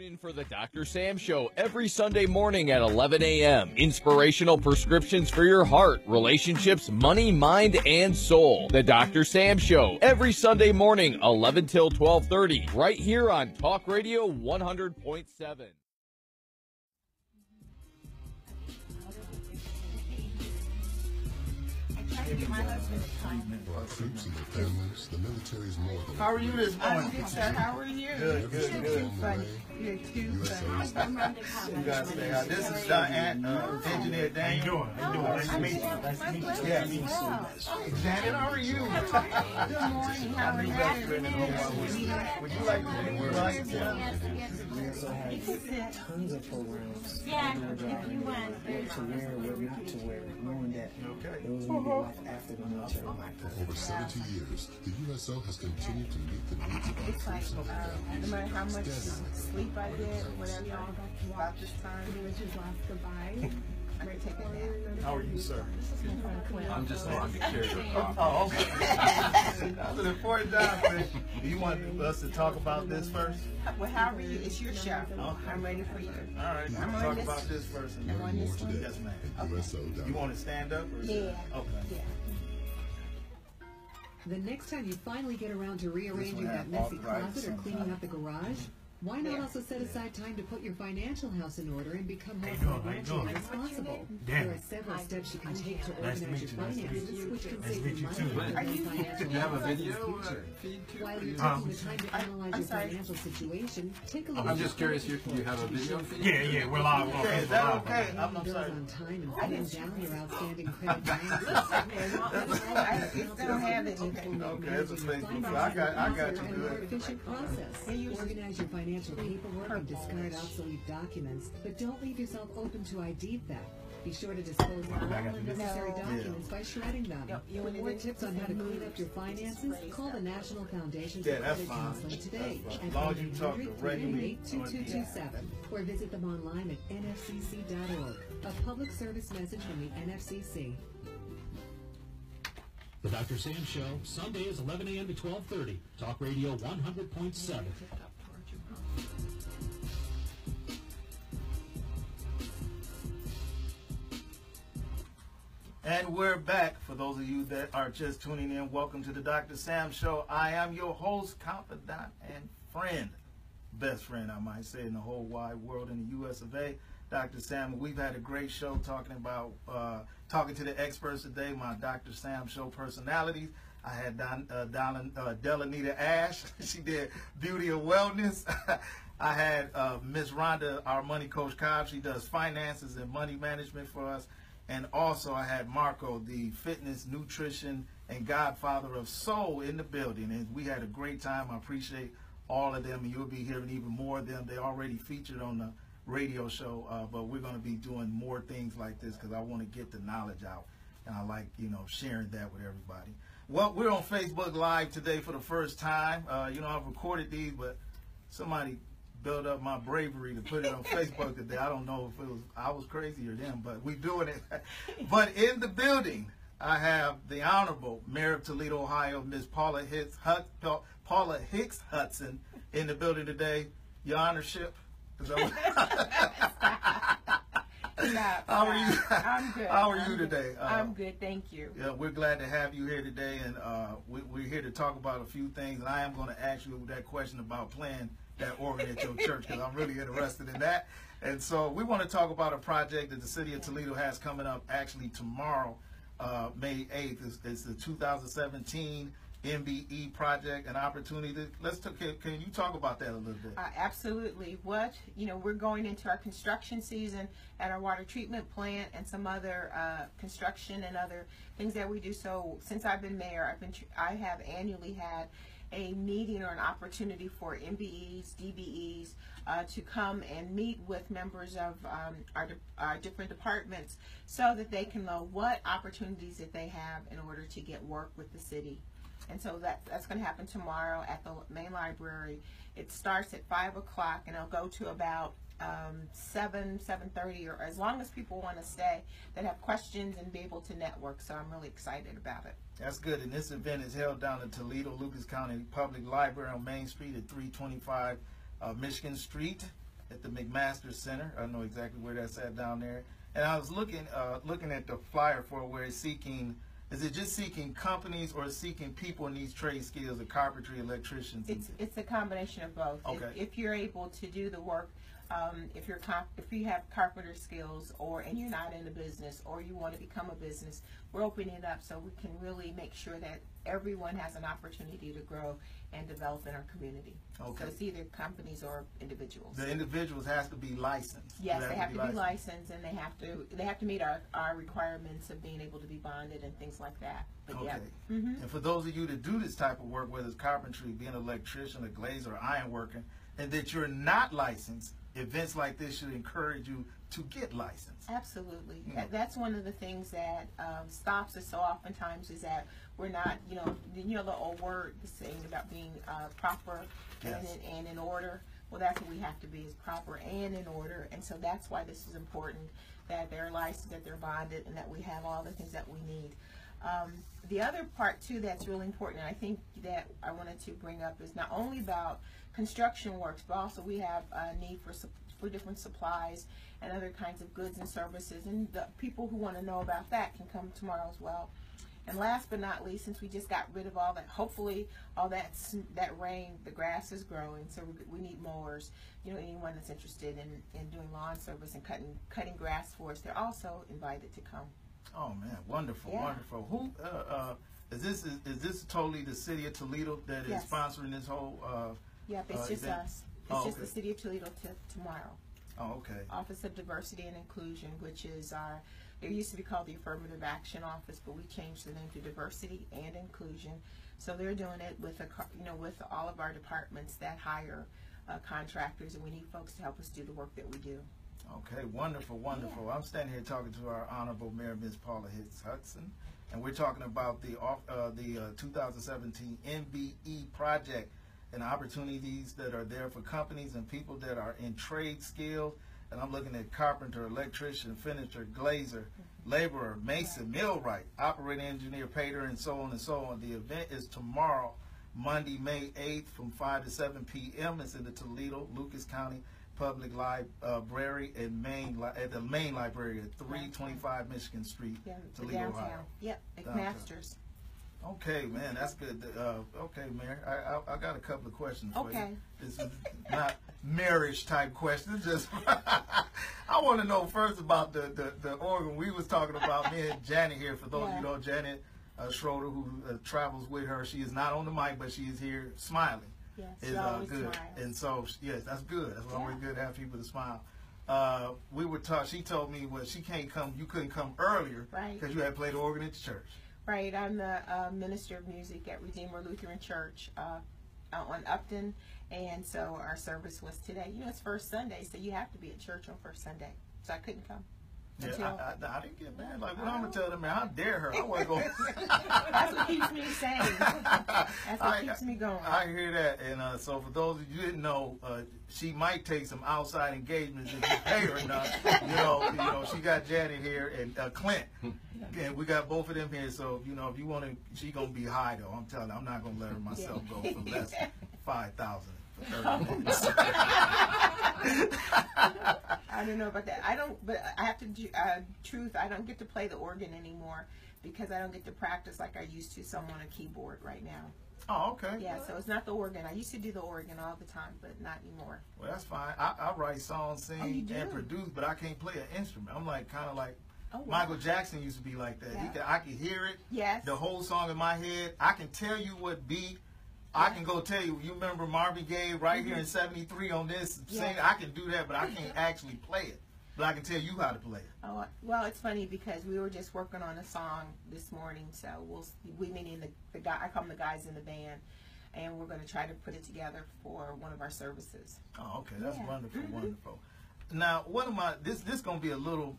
Tune in for the Dr. Sam Show every Sunday morning at 11 a.m. Inspirational prescriptions for your heart, relationships, money, mind, and soul. The Dr. Sam Show every Sunday morning, 11 till 12:30, right here on Talk Radio 100.7. For our troops and their families, the military is more than. How are you this morning? I'm good, sir. How are you? Good, good, good. You're too funny. You guys stay out. This is Engineer Daniel. How you doing? Nice to meet you. Nice to meet you. Yeah, me too. Janet, how are you? Good morning. How are New best friend in you? the whole world. Would you like to be like We also have tons of programs. Yeah, if you want. What to wear, what not to wear, knowing that Okay. those will be life after the military. For over 70 years, the USO has continued to meet the needs of our It's like, troops and their no families. matter how much sleep I get, or whatever, about this time, I'm ready to take a nap. How are you, sir? I'm just along the carrier. Oh, okay. That's an important job, man. Do you want us to talk about this first? Well, how are you? It's your show. I'm ready for you. All right, I'm we'll on talk this- about this first. And I'm on More this one. today. Yes, ma'am. USO.org. You want to stand up? Or Yeah. Okay. Yeah. The next time you finally get around to rearranging one that have messy arthritis closet or cleaning sometimes. up the garage, why not Yeah. also set aside time to put your financial house in order and become more How you doing? financially responsible? Dan. There are several steps you can take to Nice to organize meet your you. Nice to meet finances, you. which can Nice to save meet you you too. money Are and you- financial Do you have a health. video feed too? While you're Huh? taking the time to analyze I'm your sorry. financial situation, take a look I'm at just your curious, do you have a video feed? Yeah, we're live. We're on Okay, is Facebook that Live. okay? I'm bills sorry. on time and paying down your outstanding credit balances. I still don't have anything. Okay, it's a Facebook. So I got you And more good. efficient process. Organize your financial paperwork and discard obsolete documents, but don't leave yourself open to ID theft. Be sure to dispose of all unnecessary documents by shredding them. You For wanted more it tips on how to clean up your finances, call the National Foundation Yeah, for that's Credit fine. Counseling today That's fine. at As long as you talk to regularly. 1-800-388-2227 or visit them online at nfcc.org. A public service message from the NFCC. The Dr. Sam Show, Sundays 11 a.m. to 12:30. Talk Radio 100.7. And we're back. For those of you that are just tuning in, welcome to the Dr. Sam Show. I am your host, confidant, and friend. Best friend, I might say, in the whole wide world in the U.S. of A. Dr. Sam, we've had a great show talking to the experts today, my Dr. Sam Show personalities. I had Delanita Ash. She did Beauty and Wellness. I had Miss Rhonda, our money coach Cobb. She does finances and money management for us. And also I had Marco, the fitness, nutrition, and godfather of soul in the building. And we had a great time. I appreciate all of them. And you'll be hearing even more of them. They already featured on the radio show, but we're going to be doing more things like this because I want to get the knowledge out. And I like, sharing that with everybody. Well, we're on Facebook Live today for the first time. I've recorded these, but somebody built up my bravery to put it on Facebook today. I don't know if I was crazy or them, but we doing it. But in the building, I have the Honorable Mayor of Toledo, Ohio, Miss Paula Hicks-Hudson in the building today. Your Honorship. How are you? I'm good. How are you today? I'm good, thank you. Yeah, we're glad to have you here today, and we're here to talk about a few things. And I am going to ask you that question about playing that organ at your church because I'm really interested in that. And so we want to talk about a project that the city of Toledo has coming up actually tomorrow, May 8th. It's the 2017 MBE project, an opportunity. Can you talk about that a little bit? Absolutely. We're going into our construction season at our water treatment plant and some other construction and other things that we do. So since I've been mayor, I have annually had a meeting or an opportunity for MBEs, DBEs to come and meet with members of our different departments so that they can know what opportunities that they have in order to get work with the city. And so that's going to happen tomorrow at the main library. It starts at 5 o'clock and it'll go to about 7:30, or as long as people want to stay that have questions and be able to network. So I'm really excited about it. That's good. And this event is held down at Toledo Lucas County Public Library on Main Street at 325 Michigan Street. at the McMaster Center. I know exactly where that's at down there. And I was looking at the flyer for where it's seeking. Is it just seeking companies or seeking people in these trade skills, the carpentry, electricians? It's a combination of both. Okay. If you're able to do the work, if you have carpenter skills, and you're not in a business, or you want to become a business, we're opening it up so we can really make sure that everyone has an opportunity to grow and develop in our community. Okay. So it's either companies or individuals. The individuals has to be licensed. Yes, they have to be licensed, and they have to meet our requirements of being able to be bonded and things like that. But Okay. yeah. And for those of you that do this type of work, whether it's carpentry, being an electrician, a glazer, or iron worker, and that you're not licensed, events like this should encourage you to get licensed. Absolutely. Yeah. That's one of the things that stops us so oftentimes is that we're not, the old word saying about being proper Yes. and in order. Well, that's what we have to be, is proper and in order. And so that's why this is important, that they're licensed, that they're bonded, and that we have all the things that we need. The other part, too, that's really important, and I think that I wanted to bring up, is not only about construction works, but also we have a need for different supplies and other kinds of goods and services. And the people who want to know about that can come tomorrow as well. And last but not least, since we just got rid of all that, hopefully all that rain, the grass is growing, so we need mowers. Anyone that's interested in doing lawn service and cutting grass for us, they're also invited to come. Oh man, wonderful, Yeah. wonderful. Who is this totally the city of Toledo that Yes. is sponsoring this whole? Yep, it's just event? us. It's Oh, just okay. the City of Toledo tomorrow. Oh, okay. Office of Diversity and Inclusion, which is it used to be called the Affirmative Action Office, but we changed the name to Diversity and Inclusion. So they're doing it with with all of our departments that hire contractors, and we need folks to help us do the work that we do. Okay, wonderful, wonderful. Yeah. I'm standing here talking to our Honorable Mayor, Ms. Paula Hicks-Hudson, and we're talking about the 2017 MBE project and opportunities that are there for companies and people that are in trade skills. And I'm looking at carpenter, electrician, finisher, glazer, laborer, mason, millwright, operating engineer, painter, and so on and so on. The event is tomorrow, Monday, May 8th, from 5 to 7 p.m. It's in the Toledo, Lucas County Public Library and at the main library at 325 Michigan Street, Yeah, Toledo, downtown. Ohio. Yep, Downtown. McMaster's. Okay, man, that's good. Okay, Mayor, I got a couple of questions for Okay. you. This is not marriage type questions. Just I want to know first about the organ we was talking about. Me and Janet here. For those of you who know Janet Schroeder, who travels with her, she is not on the mic, but she is here smiling. Yes, Is she always good. smiles. And so yes, that's good. That's always good to have people to smile. We were taught. She told me, well, she can't come. You couldn't come earlier, Right. Because you had played the organ at the church. Right, I'm the minister of music at Redeemer Lutheran Church out on Upton, and so our service was today. It's First Sunday, so you have to be at church on First Sunday, so I couldn't come. Yeah, I didn't get mad. Like, what I'm gonna tell them, man, how dare her? I want to go. That's what keeps me sane. That's what keeps me going. I hear that, and so for those of you who didn't know, she might take some outside engagements if you pay her enough. She got Janet here and Clint, and we got both of them here. So if you want to, she gonna be high though. I'm telling you, I'm not gonna let her myself go for less than 5,000. I don't know about that. But I have to do truth. I don't get to play the organ anymore because I don't get to practice like I used to. So I'm on a keyboard right now. Oh, okay. Yeah, so it's not the organ. I used to do the organ all the time, but not anymore. Well, that's fine. I write songs, sing, do? and produce, but I can't play an instrument. I'm kind of like wow. Michael Jackson used to be like that. Yeah. I can hear it. Yes. The whole song in my head. I can tell you what beat. I can go tell you. You remember Marvin Gaye right here in '73 on this? Sing. I can do that, but I can't actually play it. But I can tell you how to play it. Oh, well, it's funny because we were just working on a song this morning, so we meaning the guy. I call them the guys in the band, and we're going to try to put it together for one of our services. Oh, okay, that's wonderful, Mm-hmm. wonderful. Now, what am I? This going to be a little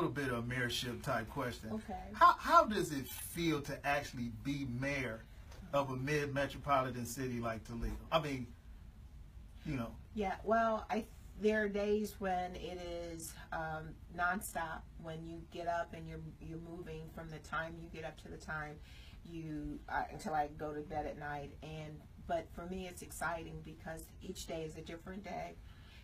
bit of a mayorship type question. Okay. How does it feel to actually be mayor of a mid-metropolitan city like Toledo? I mean, Yeah, well, there are days when it is nonstop. When you get up and you're moving from the time you get up to the time until I go to bed at night. But for me, it's exciting because each day is a different day.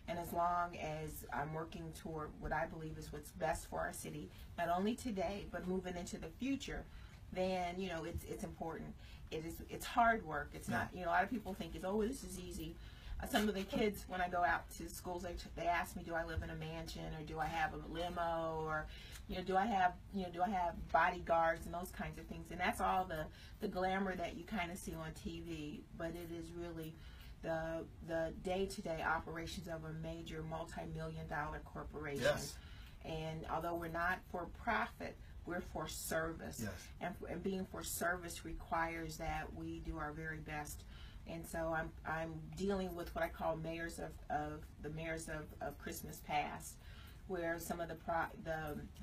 And as long as I'm working toward what I believe is what's best for our city, not only today, but moving into the future, then, you know, it's important. It's hard work. It's not, you know, a lot of people think it's, oh, this is easy. Some of the kids, when I go out to schools, they ask me, do I live in a mansion, or do I have a limo, or, you know, do I have bodyguards and those kinds of things. And that's all the glamour that you kind of see on TV, but it is really the day-to-day operations of a major multi-million-dollar corporation. Yes. And although we're not for profit, we're for service. Yes. And being for service requires that we do our very best. And so I'm dealing with what I call mayors of Christmas past, where some of the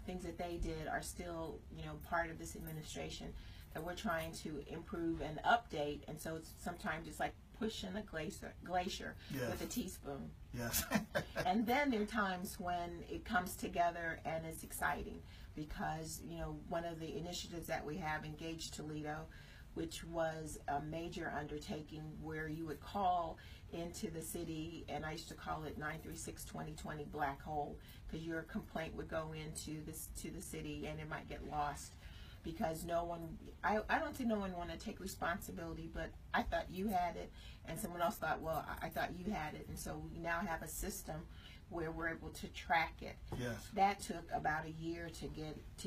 things that they did are still, you know, part of this administration that we're trying to improve and update. And so sometimes it's like pushing a glacier Yes. with a teaspoon. Yes. And then there are times when it comes together and it's exciting, because, you know, one of the initiatives that we have, Engage Toledo, which was a major undertaking where you would call into the city, and I used to call it 936-2020 black hole, because your complaint would go into the city and it might get lost because no one, I don't think no one wanted to take responsibility, but I thought you had it, and someone else thought, well, I thought you had it, and so we now have a system where we're able to track it. Yes. That took about a year to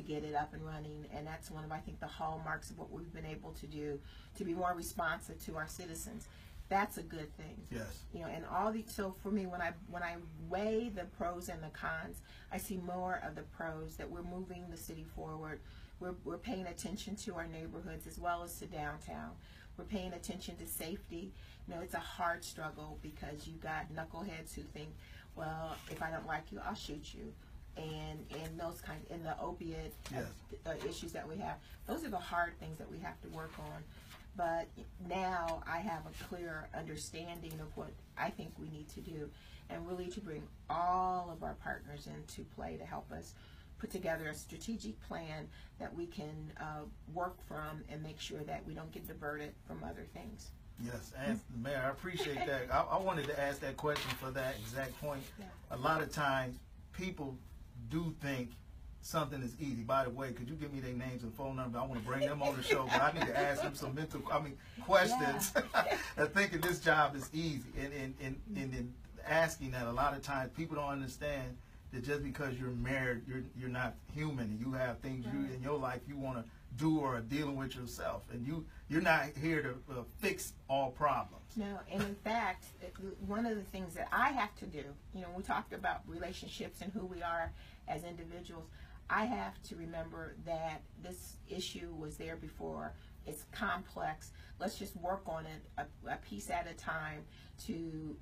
get it up and running, and that's one of, I think, the hallmarks of what we've been able to do to be more responsive to our citizens. That's a good thing. Yes. You know, and so for me, when I weigh the pros and the cons, I see more of the pros, that we're moving the city forward. We're paying attention to our neighborhoods as well as to downtown. We're paying attention to safety. You know, it's a hard struggle because you got knuckleheads who think, well, if I don't like you, I'll shoot you. And those kinds, and the opiate issues that we have, those are the hard things that we have to work on. But now I have a clear understanding of what I think we need to do, and really to bring all of our partners into play to help us put together a strategic plan that we can work from and make sure that we don't get diverted from other things. Yes, and Mayor, I appreciate that. I wanted to ask that question for that exact point. Yeah. A lot of times people do think something is easy. By the way, could you give me their names and phone number? I want to bring them on the show, but I need to ask them some questions. And thinking this job is easy, and asking that, a lot of times people don't understand that just because you're married, you're not human, and you have things you in your life you want to do or are dealing with yourself, and you're not here to fix all problems. No, and in fact, one of the things that I have to do, you know, we talked about relationships and who we are as individuals. I have to remember that this issue was there before. It's complex. Let's just work on it a piece at a time to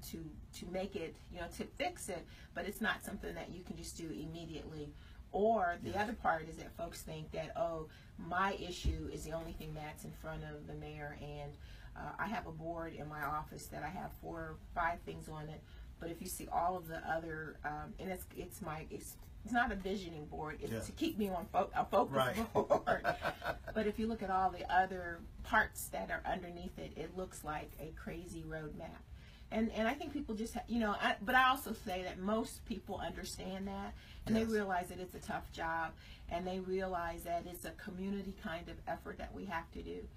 make it, you know, to fix it. But it's not something that you can just do immediately. Or the other part is that folks think that, oh, my issue is the only thing that's in front of the mayor, and I have a board in my office that I have 4 or 5 things on it. But if you see all of the other, and it's not a visioning board, it's to keep me on a focus board. But if you look at all the other parts that are underneath it, it looks like a crazy roadmap. And I think people just, you know, but I also say that most people understand that, and they realize that it's a tough job, and they realize that it's a community kind of effort that we have to do.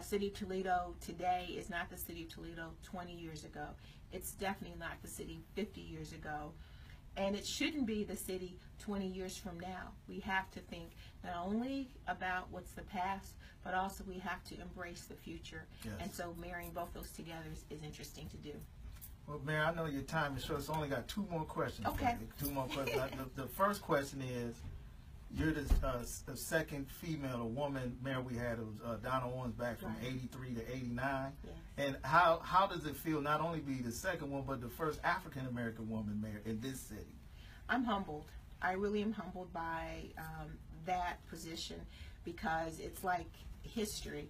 City of Toledo today is not the City of Toledo 20 years ago. It's definitely not the city 50 years ago. And it shouldn't be the city 20 years from now. We have to think not only about what's the past, but also we have to embrace the future. Yes. And so marrying both those together is interesting to do. Well, Mayor, I know your time is short, so I only got 2 more questions. Okay. For you. 2 more questions. The first question is, you're the second female or woman mayor we had. It was Donna Owens back from 83 to 89. Yes. And how does it feel not only be the second one, but the first African-American woman mayor in this city? I'm humbled. I really am humbled by that position, because it's like history.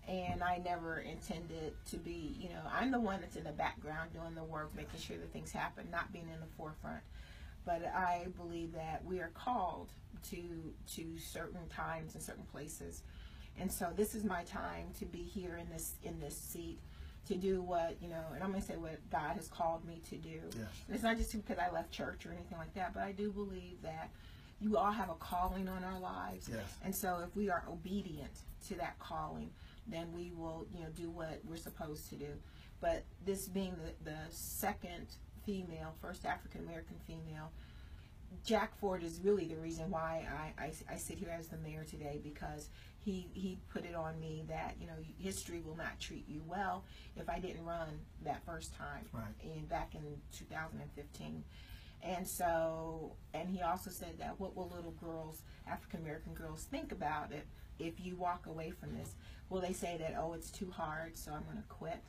And I never intended to be, you know, I'm the one that's in the background doing the work, making sure that things happen, not being in the forefront. But I believe that we are called to certain times and certain places. And so this is my time to be here in this seat, to do what, you know, and I'm going to say what God has called me to do. Yes. And it's not just because I left church or anything like that, but I do believe that you all have a calling on our lives. Yes. And so if we are obedient to that calling, then we will, you know, do what we're supposed to do. But this being the second female, first African-American female, Jack Ford is really the reason why I sit here as the mayor today, because he put it on me that, you know, history will not treat you well if I didn't run that first time, right, back in 2015. And so, and he also said that what will little girls, African-American girls, think about it if you walk away from this? Will they say that, oh, it's too hard, so I'm going to quit?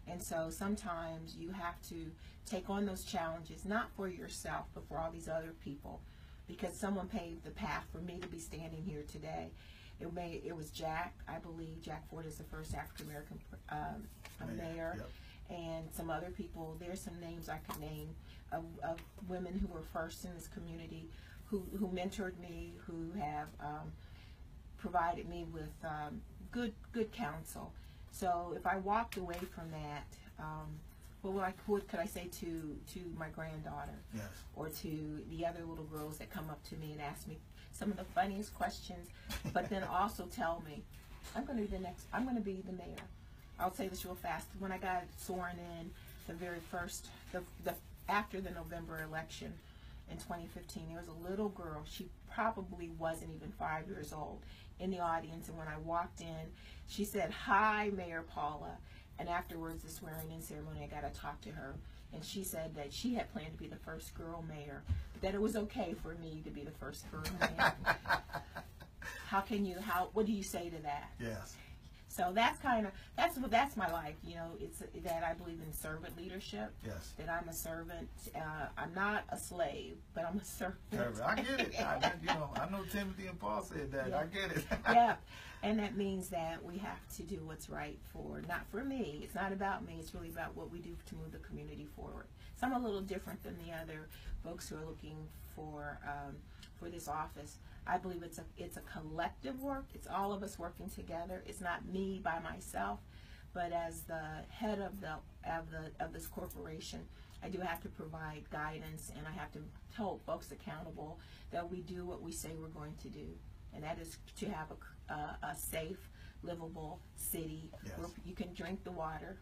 And so sometimes you have to take on those challenges, not for yourself, but for all these other people, because someone paved the path for me to be standing here today. It was Jack, I believe. Jack Ford is the first African-American mayor. Yep. And some other people. There's some names I could name of women who were first in this community, who mentored me, who have provided me with good counsel. So if I walked away from that, what could I say to my granddaughter? Yes. Or to the other little girls that come up to me and ask me some of the funniest questions, but then also tell me, I'm going to be the mayor. I'll say this real fast. When I got sworn in, the very first, after the November election in 2015, there was a little girl. She probably wasn't even 5 years old in the audience, and when I walked in, she said, "Hi, Mayor Paula." And afterwards, the swearing-in ceremony, I got to talk to her, and she said that she had planned to be the first girl mayor, but that it was okay for me to be the first girl mayor. What do you say to that? Yes. So that's my life, you know. It's that I believe in servant leadership. Yes. That I'm a servant. I'm not a slave, but I'm a servant. I get it. I know Timothy and Paul said that. Yeah. I get it. Yeah. And that means that we have to do what's right not for me. It's not about me. It's really about what we do to move the community forward. So I'm a little different than the other folks who are looking for this office. I believe it's a collective work. It's all of us working together. It's not me by myself, but as the head of this corporation, I do have to provide guidance, and I have to hold folks accountable that we do what we say we're going to do, and that is to have a safe, livable city. Yes. Where you can drink the water,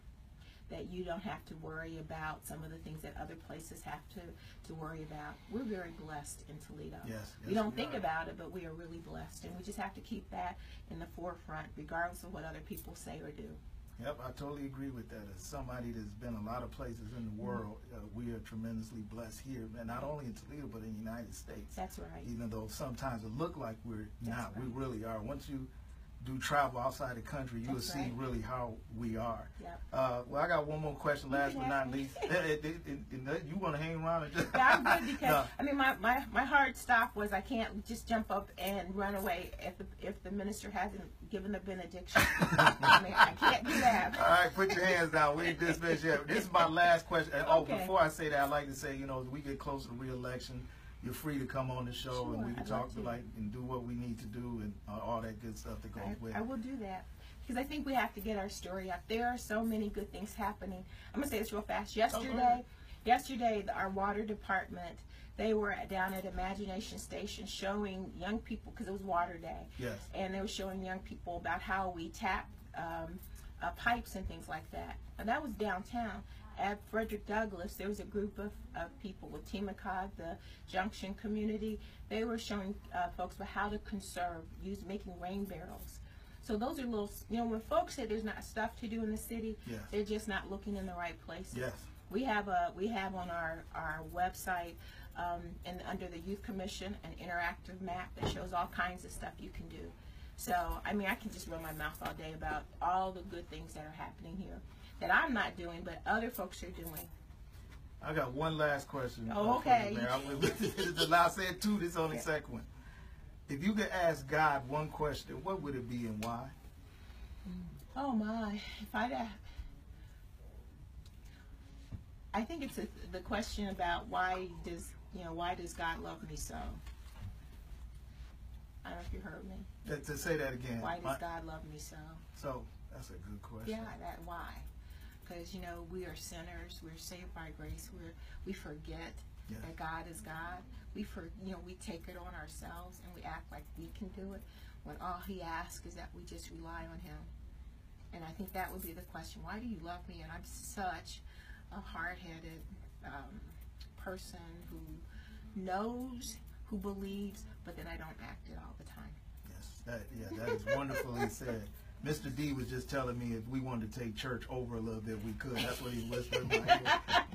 that you don't have to worry about some of the things that other places have to worry about. We're very blessed in Toledo. Yes, we don't think about it, but we are really blessed, and we just have to keep that in the forefront, regardless of what other people say or do. Yep, I totally agree with that. As somebody that's been a lot of places in the world, we are tremendously blessed here, and not only in Toledo, but in the United States. That's right. Even though sometimes it look like we're not, right. We really are. Once you do travel outside the country, you will see really how we are. Yep. Well, I got one more question, last but not least. You want to hang around? And just yeah, I'm good, because I mean, my hard stop was I can't just jump up and run away if the minister hasn't given the benediction. I mean, I can't do that. All right, put your hands down. We ain't dismissed yet. This is my last question. And before I say that, I'd like to say, as we get closer to re-election, you're free to come on the show, and we can talk and do what we need to do, and all that good stuff that goes with it. I will do that, because I think we have to get our story out. There are so many good things happening. I'm going to say this real fast. Yesterday, our water department, they were down at Imagination Station showing young people, because it was Water Day, yes, and they were showing young people about how we tap pipes and things like that. And that was downtown. At Frederick Douglass, there was a group of people with Timacog, the Junction community. They were showing folks about how to conserve, making rain barrels. So those are little, when folks say there's not stuff to do in the city, yes, they're just not looking in the right places. Yes. We have on our website and under the Youth Commission an interactive map that shows all kinds of stuff you can do. So, I mean, I can just run my mouth all day about all the good things that are happening here that I'm not doing, but other folks are doing. I got one last question. Oh, okay. I said two, this is only second one. If you could ask God one question, what would it be and why? Oh my, I think it's the question about why does God love me so? I don't know if you heard me. To say that again. Why does God love me so? So that's a good question. Yeah, why? because, you know, we are sinners. We're saved by grace. We forget that God is God. We take it on ourselves and we act like we can do it when all He asks is that we just rely on Him. And I think that would be the question. Why do you love me? And I'm such a hard-headed person who knows, who believes, but then I don't act it all the time. Yes, that is wonderfully said. Mr. D was just telling me if we wanted to take church over a little bit, we could. That's what he whispered in my ear.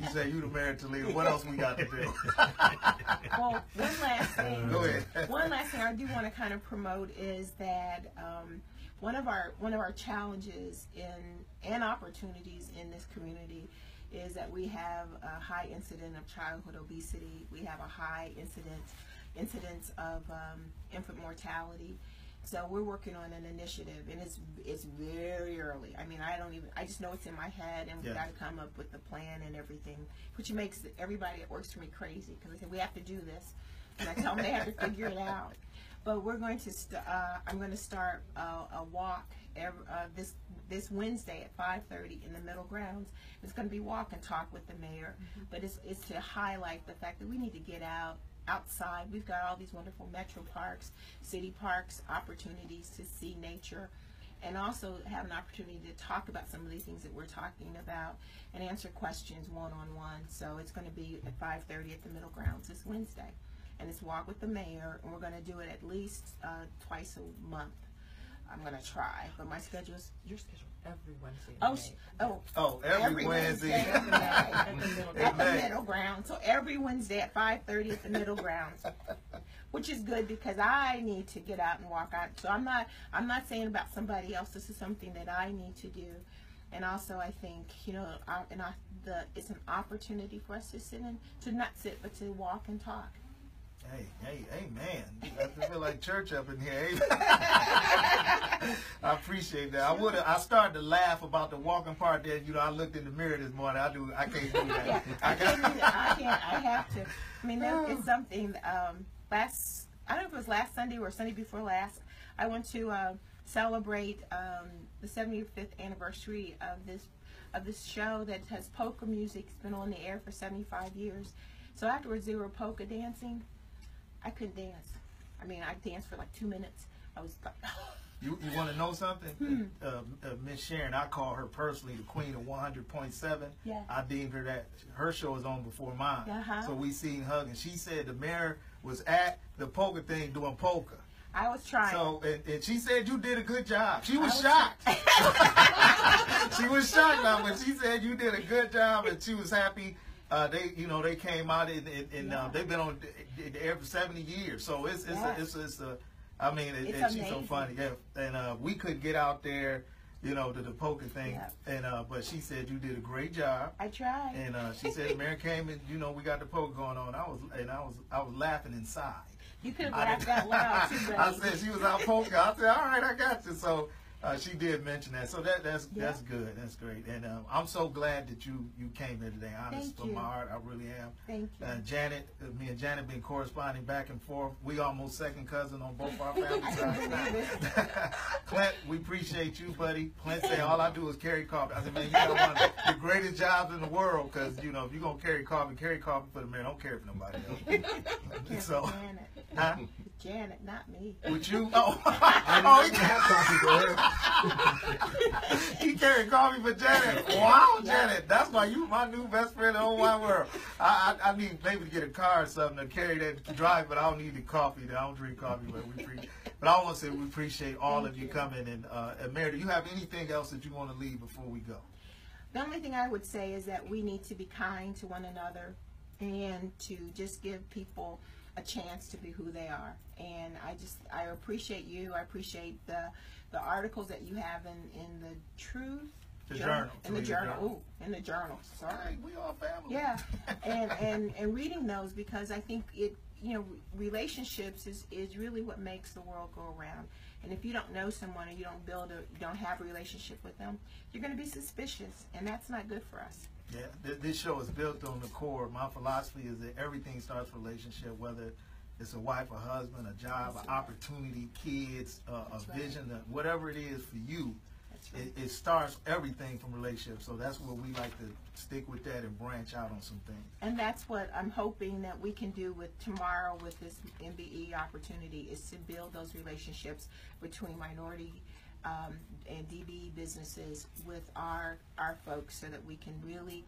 You say you the married Toledo. What else we got to do? Well, one last thing. Go ahead. One last thing I do want to kind of promote is that one of our challenges and opportunities in this community is that we have a high incidence of childhood obesity. We have a high incidence of infant mortality. So we're working on an initiative, and it's very early. I mean, I just know it's in my head, and we've got to come up with the plan and everything, which makes everybody that works for me crazy, because they say, we have to do this, and I tell them they have to figure it out. But we're going to, I'm going to start a walk this Wednesday at 5:30 in the middle grounds. It's going to be walk and talk with the mayor, but it's to highlight the fact that we need to get outside. We've got all these wonderful metro parks, city parks, opportunities to see nature, and also have an opportunity to talk about some of these things that we're talking about and answer questions one-on-one. So it's going to be at 5:30 at the middle grounds this Wednesday, and it's walk with the mayor, and we're going to do it at least twice a month. I'm going to try, but my schedule is your schedule. Every Wednesday. Every Wednesday. At the middle ground. So every Wednesday at 5:30 at the middle grounds, which is good because I need to get out and walk out. So I'm not saying about somebody else. This is something that I need to do, and also I think it's an opportunity for us to not sit but to walk and talk. Hey, man. I feel like church up in here. I appreciate that. I started to laugh about the walking part there. You know, I looked in the mirror this morning. I can't do that. Yeah, I have to. I mean, it's something, I don't know if it was last Sunday or Sunday before last, I went to celebrate the 75th anniversary of this show that has polka music. It's been on the air for 75 years. So afterwards, they were polka dancing. I couldn't dance. I mean, I danced for like 2 minutes. I was like, You want to know something? Miss Sharon, I call her personally the queen of 100.7. Yeah. I deemed her that. Her show was on before mine. So we seen her, and she said the mayor was at the polka thing doing polka. I was trying. So, and she said you did a good job. She was shocked. She was shocked now, but she said you did a good job, and she was happy. They came out and they've been on the air for 70 years. So she's so funny. Yeah, and we couldn't get out there, to the polka thing. And but she said you did a great job. I tried. And she said the mayor came and we got the polka going on. I was laughing inside. You could have laughed out loud too, buddy. I said she was out polka. I said, all right, I got you. So. She did mention that, so that's good. That's great, and I'm so glad that you came here today. Honest from my heart, I really am. Thank you. Janet, me and Janet been corresponding back and forth. We almost second cousin on both our family sides. Clint, we appreciate you, buddy. Clint said all I do is carry coffee. I said, man, you got one of the greatest jobs in the world, because if you're gonna carry coffee for the man. Don't care for nobody else. So, Janet. Janet, not me. With you? He carried coffee for Janet. Wow, Janet, that's why you my new best friend in the whole wide world. I need maybe to get a car or something to carry that to drive, but I don't need the coffee. I don't drink coffee, but I want to say we appreciate all of you coming. And Mary, do you have anything else that you want to leave before we go? The only thing I would say is that we need to be kind to one another and to just give people a chance to be who they are. And I appreciate you. I appreciate the articles that you have in the Truth Journal. In the journal. Ooh, in the journal. Sorry. Hey, we all family. Yeah. and reading those, because I think relationships is really what makes the world go around. And if you don't know someone, or you don't have a relationship with them, you're going to be suspicious, and that's not good for us. Yeah, this show is built on the core. My philosophy is that everything starts with a relationship, whether it's a wife, a husband, a job, an opportunity, kids, a vision, whatever it is for you. it starts everything from relationships. So that's where we like to stick with that and branch out on some things. And that's what I'm hoping that we can do with tomorrow with this MBE opportunity, is to build those relationships between minority and DBE businesses with our folks, so that we can really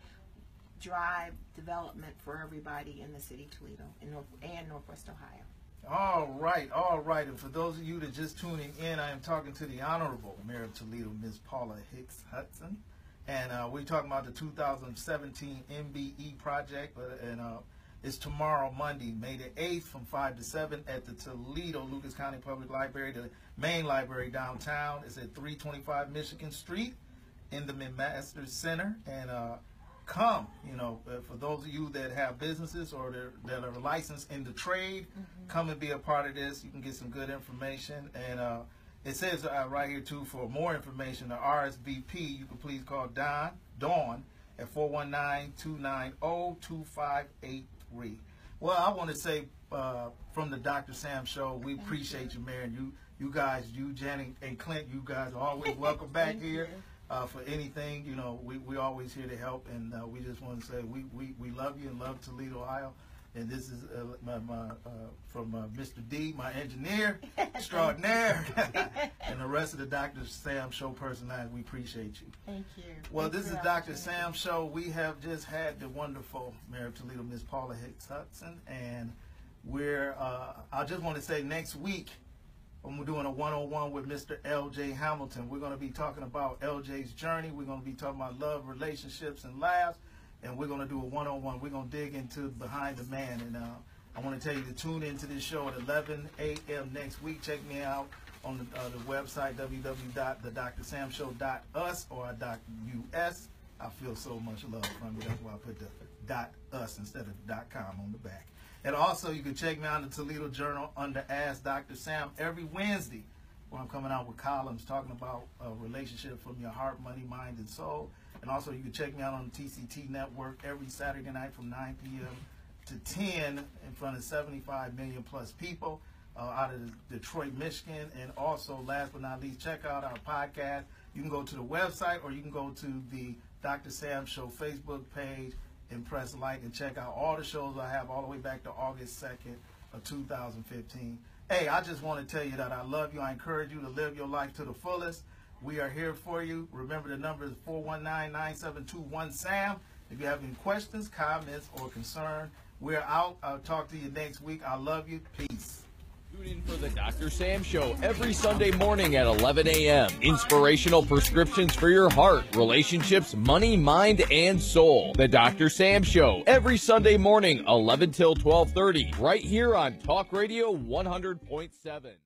drive development for everybody in the city of Toledo and Northwest Ohio. All right. And for those of you that just tuning in, I am talking to the Honorable Mayor of Toledo, Ms. Paula Hicks-Hudson. And we're talking about the 2017 MBE project. And it's tomorrow, Monday, May the 8th, from 5 to 7 at the Toledo Lucas County Public Library, the main library downtown. It's at 325 Michigan Street in the McMaster Center. And come, for those of you that have businesses or that are licensed in the trade, come and be a part of this. You can get some good information. And it says right here, too, for more information, the RSVP, you can please call Dawn at 419-290-2583. Well, I want to say from the Dr. Sam Show, we appreciate you, Mayor. And you guys, Janet and Clint, you guys are always welcome back here. For anything, we're always here to help, and we just want to say we love you and love Toledo, Ohio. And this is from Mr. D, my engineer extraordinaire, and the rest of the Dr. Sam Show personalities. We appreciate you. Thank you. Well, this is Dr. Sam Show. We have just had the wonderful Mayor of Toledo, Ms. Paula Hicks-Hudson, and I just want to say next week, we're doing a one-on-one with Mr. L.J. Hamilton. We're going to be talking about L.J.'s journey. We're going to be talking about love, relationships, and laughs. And we're going to do a one-on-one. We're going to dig into behind the man. And I want to tell you to tune into this show at 11 a.m. next week. Check me out on the website, www.thedrsamshow.us or .us. I feel so much love from you. That's why I put the .us instead of .com on the back. And also, you can check me out in the Toledo Journal under Ask Dr. Sam every Wednesday, where I'm coming out with columns talking about a relationship from your heart, money, mind, and soul. And also, you can check me out on the TCT Network every Saturday night from 9 p.m. to 10 in front of 75 million plus people out of Detroit, Michigan. And also, last but not least, check out our podcast. You can go to the website, or you can go to the Dr. Sam Show Facebook page and press like and check out all the shows I have all the way back to August 2nd of 2015. Hey, I just want to tell you that I love you. I encourage you to live your life to the fullest. We are here for you. Remember, the number is 419-972-1SAM. If you have any questions, comments, or concern, we're out. I'll talk to you next week. I love you. Peace. Tune in for the Dr. Sam Show every Sunday morning at 11 a.m. Inspirational prescriptions for your heart, relationships, money, mind, and soul. The Dr. Sam Show every Sunday morning, 11 till 12:30, right here on Talk Radio 100.7.